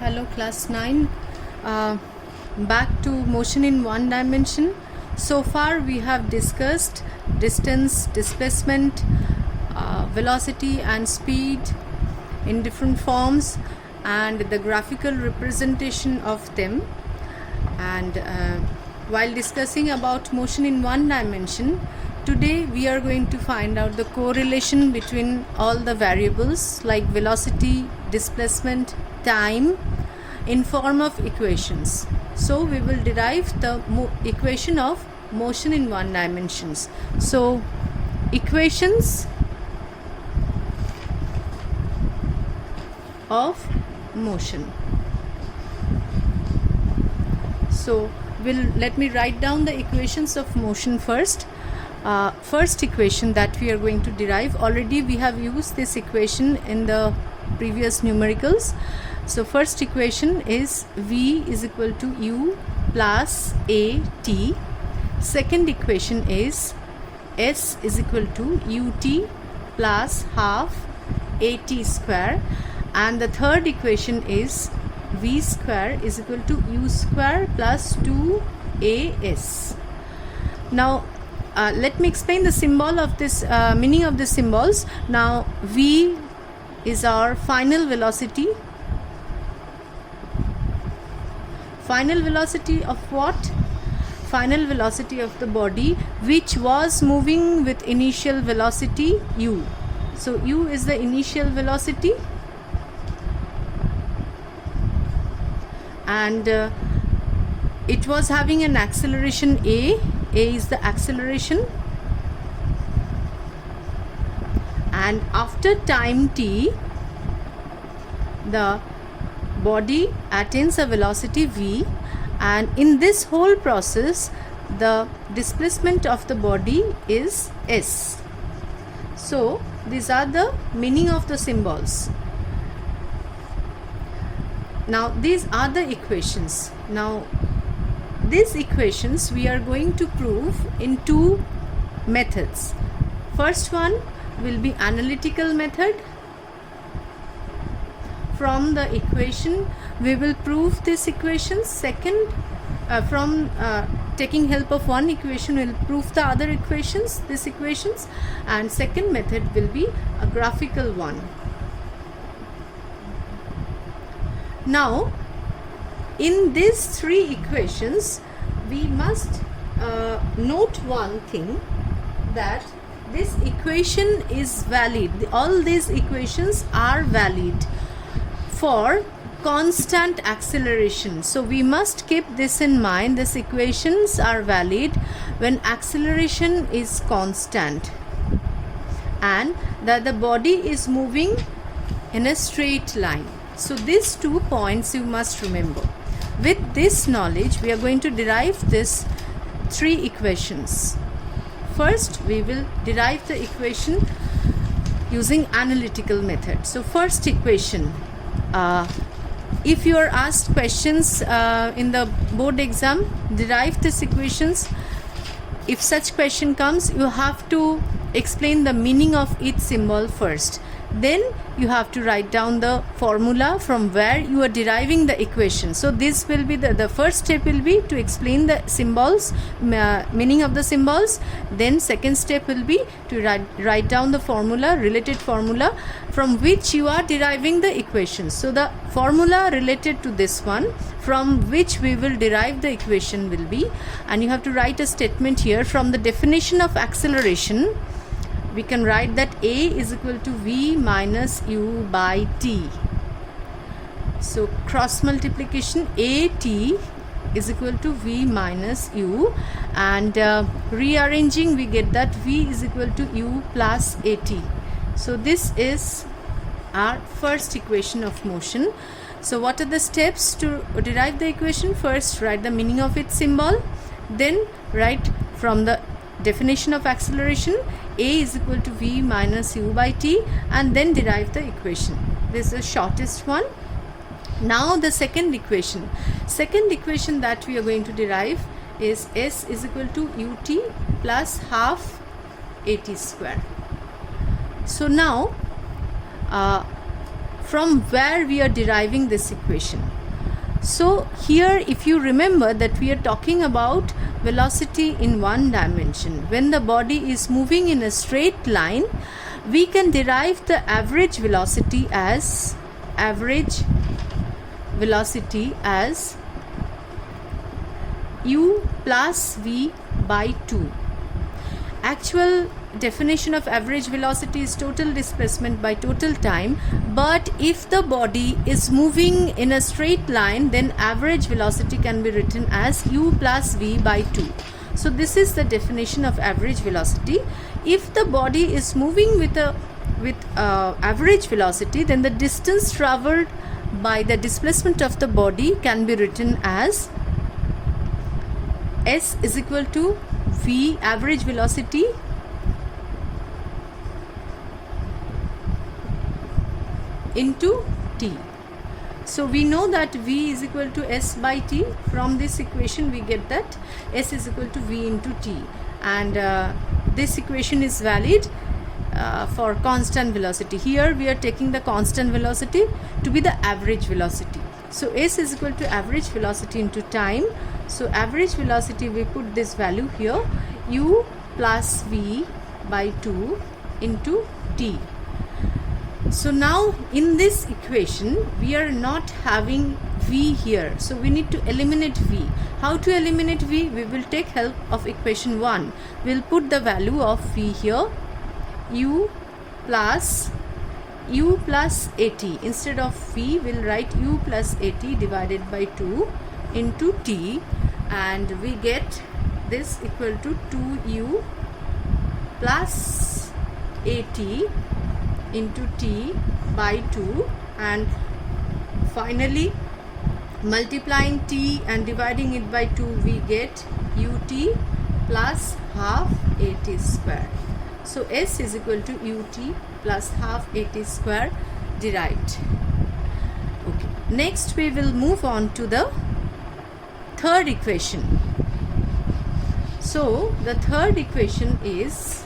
Hello class 9. Back to motion in one dimension. So far we have discussed distance, displacement, velocity and speed in different forms and the graphical representation of them. And while discussing about motion in one dimension, today we are going to find out the correlation between all the variables like velocity, displacement, time in form of equations. So we will derive the equation of motion in one dimensions. So equations of motion. So let me write down the equations of motion first. First equation that we are going to derive, already we have used this equation in the previous numericals. So first equation is V is equal to U plus AT. Second equation is S is equal to UT plus half AT square. And the third equation is V square is equal to U square plus 2AS. Now let me explain the symbol of this, meaning of the symbols. Now V is our final velocity. Final velocity of what? Final velocity of the body which was moving with initial velocity U. So U is the initial velocity, and it was having an acceleration A. A is the acceleration, and after time t the body attains a velocity V, and in this whole process the displacement of the body is S. So these are the meaning of the symbols. Now these are the equations. Now these equations we are going to prove in two methods. First one will be analytical method. From the equation we will prove this equation. Second, from taking help of one equation we will prove the other equations, these equations. And second method will be a graphical one. Now in these three equations we must note one thing, that this equation is valid. All these equations are valid for constant acceleration. So we must keep this in mind. These equations are valid when acceleration is constant and that the body is moving in a straight line. So these 2 points you must remember. With this knowledge we are going to derive this 3 equations. First we will derive the equation using analytical method. So first equation, if you are asked questions in the board exam, derive these equations. If such question comes, you have to explain the meaning of each symbol first. Then you have to write down the formula from where you are deriving the equation. So this will be the first step will be to explain the symbols, meaning of the symbols. Then second step will be to write down the formula, related formula from which you are deriving the equations. So the formula related to this one from which we will derive the equation will be, and you have to write a statement here. From the definition of acceleration we can write that A is equal to V minus U by T. So cross multiplication AT is equal to V minus U, and rearranging we get that V is equal to U plus AT. So this is our first equation of motion. So what are the steps to derive the equation? First write the meaning of its symbol, then write from the definition of acceleration A is equal to V minus U by T, and then derive the equation. This is the shortest one. Now the second equation. Second equation that we are going to derive is S is equal to UT plus half AT square. So now from where we are deriving this equation. So here, if you remember that we are talking about velocity in one dimension, when the body is moving in a straight line, we can derive the average velocity as u plus v by 2. Actual definition of average velocity is total displacement by total time, but if the body is moving in a straight line, then average velocity can be written as u plus v by 2. So this is the definition of average velocity. If the body is moving with average velocity, then the distance traveled by the displacement of the body can be written as s is equal to v average velocity into t. So we know that v is equal to s by t. From this equation we get that s is equal to v into t, and this equation is valid for constant velocity. Here we are taking the constant velocity to be the average velocity. So s is equal to average velocity into time. So average velocity, we put this value here, u plus v by 2 into t. So now in this equation we are not having v here, so we need to eliminate v. How to eliminate v? We will take help of equation 1. We'll put the value of v here, u plus at. Instead of v, we'll write u plus at divided by 2 into t, and we get this equal to 2u plus at into t by 2, and finally multiplying t and dividing it by 2, we get ut plus half at square. So s is equal to ut plus half at square derived. Okay, next we will move on to the third equation. So the third equation is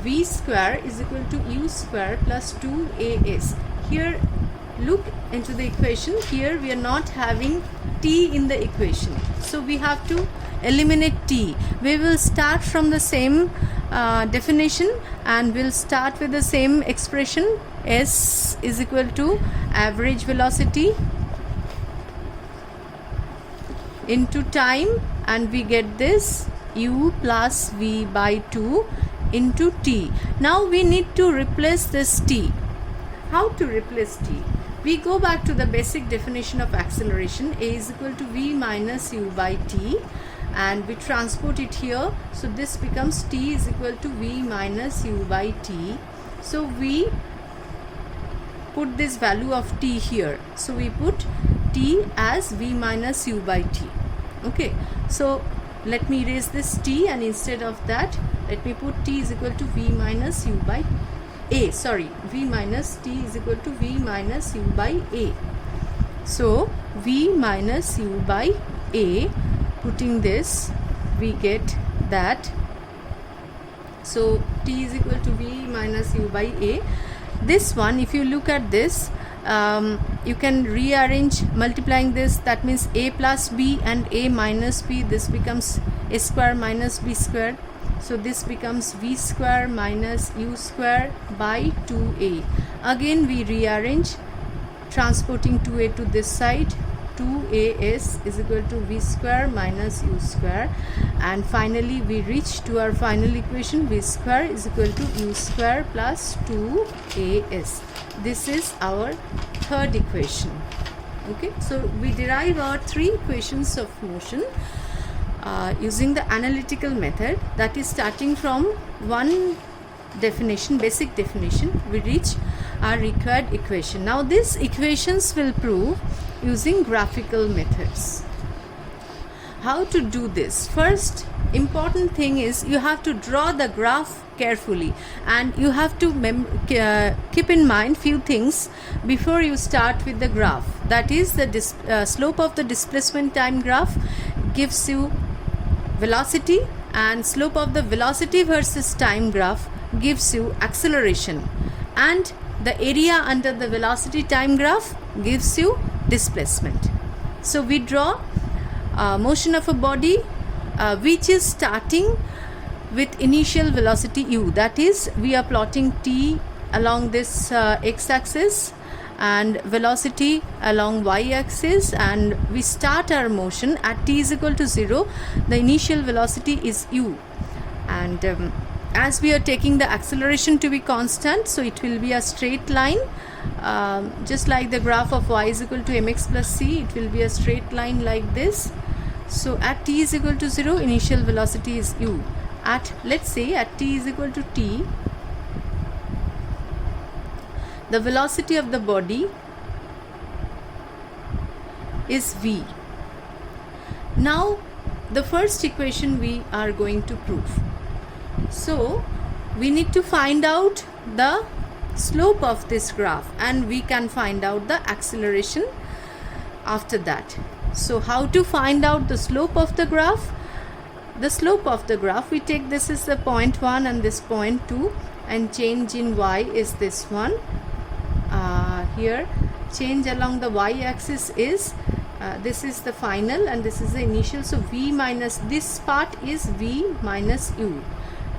v square is equal to u square plus 2as. Here look into the equation. Here we are not having t in the equation, so we have to eliminate t. We will start from the same definition, and we'll start with the same expression. S is equal to average velocity into time, and we get this u plus v by 2 into t. Now we need to replace this t. How to replace t? We go back to the basic definition of acceleration. A is equal to v minus u by t, and we transport it here. So this becomes t is equal to v minus u by t. So we put this value of t here. So we put t as v minus u by t. Okay, so let me erase this t, and instead of that let me put t is equal to v minus u by a. Sorry, v minus t is equal to v minus u by a. So v minus u by a, putting this, we get that. So t is equal to v minus u by a. This one, if you look at this, you can rearrange multiplying this. That means a plus b and a minus b. This becomes a square minus b square. So this becomes v square minus u square by 2a. Again we rearrange, transporting 2a to this side. 2as is equal to v square minus u square, and finally we reach to our final equation. V square is equal to u square plus 2as. This is our third equation. Okay, so we derive our three equations of motion using the analytical method, that is starting from one definition, basic definition, we reach our required equation. Now these equations will prove using graphical methods. How to do this? First important thing is you have to draw the graph carefully, and you have to keep in mind few things before you start with the graph. That is, the slope of the displacement time graph gives you velocity, and slope of the velocity versus time graph gives you acceleration, and the area under the velocity time graph gives you displacement. So we draw motion of a body which is starting with initial velocity u, that is we are plotting t along this x-axis and velocity along y-axis, and we start our motion at t is equal to 0. The initial velocity is u, and as we are taking the acceleration to be constant, so it will be a straight line, just like the graph of y is equal to mx plus c. It will be a straight line like this. So at t is equal to 0, initial velocity is u. At, let's say, at t is equal to t, the velocity of the body is v. Now the first equation we are going to prove. So we need to find out the slope of this graph, and we can find out the acceleration after that. So how to find out the slope of the graph? The slope of the graph, we take this is the point 1 and this point 2, and change in y is this one. Here change along the y-axis is this is the final and this is the initial. So v minus, this part is v minus u,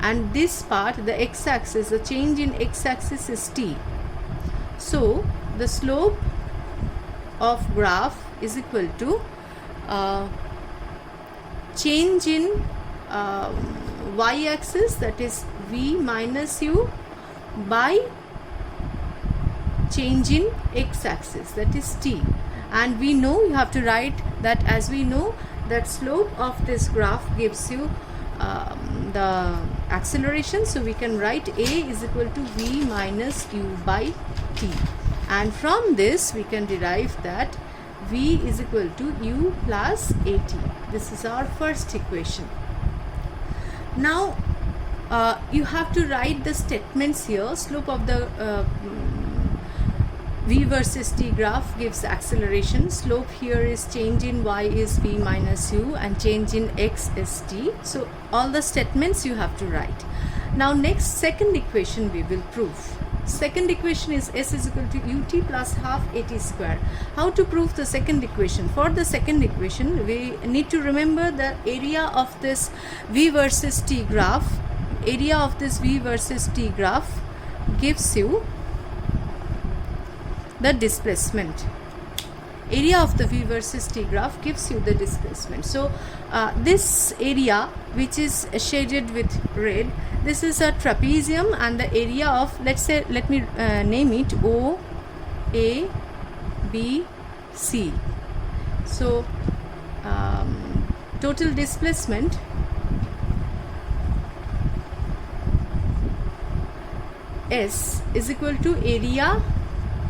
and this part, the x-axis, the change in x-axis is t. So the slope of graph is equal to change in y-axis, that is v minus u, by change in x-axis, that is t. And we know, you have to write that, as we know that slope of this graph gives you the acceleration, so we can write a is equal to v minus u by t, and from this we can derive that v is equal to u plus at. This is our first equation. Now you have to write the statements here. Slope of the v versus t graph gives acceleration. Slope here is change in y is v minus u, and change in x is t. So all the statements you have to write. Now next, second equation we will prove. Second equation is s is equal to ut plus half at square. How to prove the second equation? For the second equation, we need to remember the area of this v versus t graph. Area of this v versus t graph gives you the displacement. Area of the v versus t graph gives you the displacement. So this area which is shaded with red, this is a trapezium, and the area of, let's say, let me name it O, A, B, C. So total displacement S is equal to area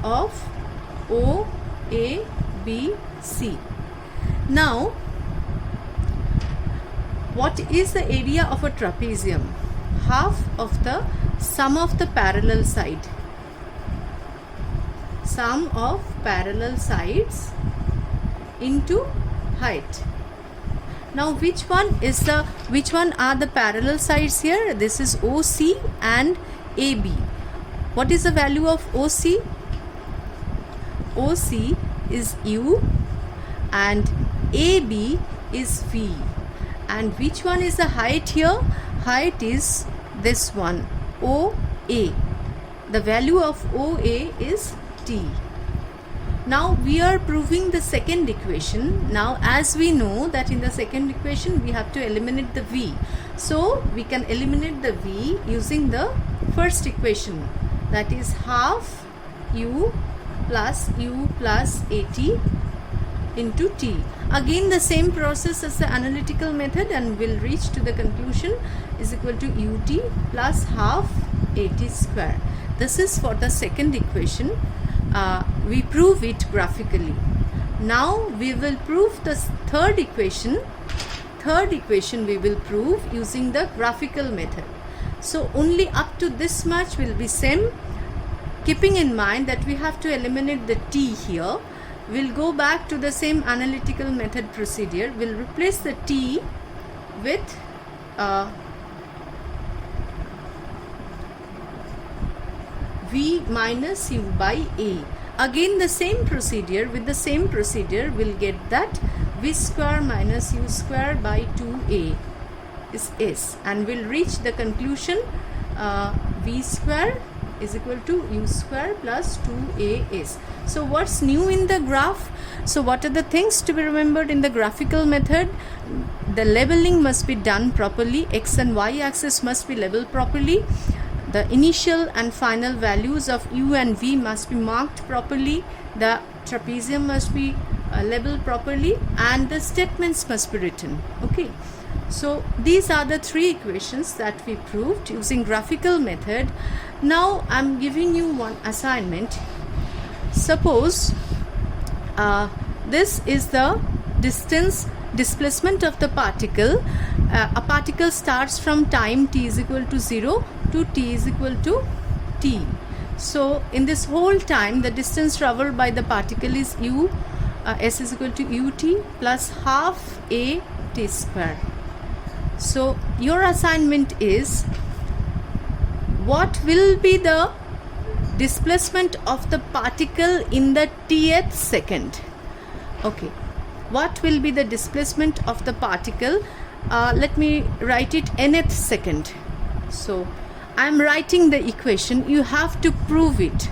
of O, A, B, C. Now what is the area of a trapezium? Half of the sum of the parallel side. Sum of parallel sides into height. Now which one are the parallel sides here? This is OC and AB. What is the value of OC? OC is U and AB is V. And which one is the height here? Height is this one, OA. The value of OA is T. Now we are proving the second equation. Now as we know that in the second equation we have to eliminate the V. So we can eliminate the V using the first equation, that is half U plus AT into T. Again the same process as the analytical method, and we'll reach to the conclusion is equal to UT plus half AT square. This is for the second equation. We prove it graphically. Now we will prove the third equation. Third equation we will prove using the graphical method. So only up to this much will be same, keeping in mind that we have to eliminate the T here. We'll go back to the same analytical method procedure. We'll replace the T with v minus u by a. Again the same procedure, with the same procedure we'll get that v square minus u square by 2a is s, and we'll reach the conclusion v square is equal to u square plus 2as. So what's new in the graph? So what are the things to be remembered in the graphical method? The leveling must be done properly, x and y axis must be leveled properly, the initial and final values of u and v must be marked properly, the trapezium must be leveled properly, and the statements must be written. Okay, so these are the three equations that we proved using graphical method. Now I'm giving you one assignment. Suppose this is the displacement of the particle. A particle starts from time t is equal to 0 to t is equal to t. So in this whole time the distance traveled by the particle is u, s is equal to ut plus half a t square. So your assignment is, what will be the displacement of the particle in the tth second? Okay, what will be the displacement of the particle? Let me write it nth second. So I am writing the equation, you have to prove it.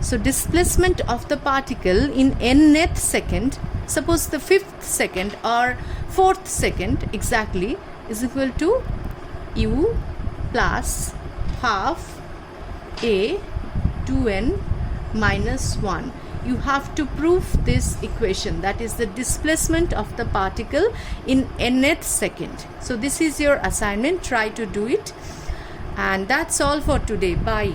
So displacement of the particle in nth second, suppose the 5th second or 4th second exactly, is equal to u plus half a 2n minus 1. You have to prove this equation, that is the displacement of the particle in nth second. So this is your assignment, try to do it, and that's all for today. Bye.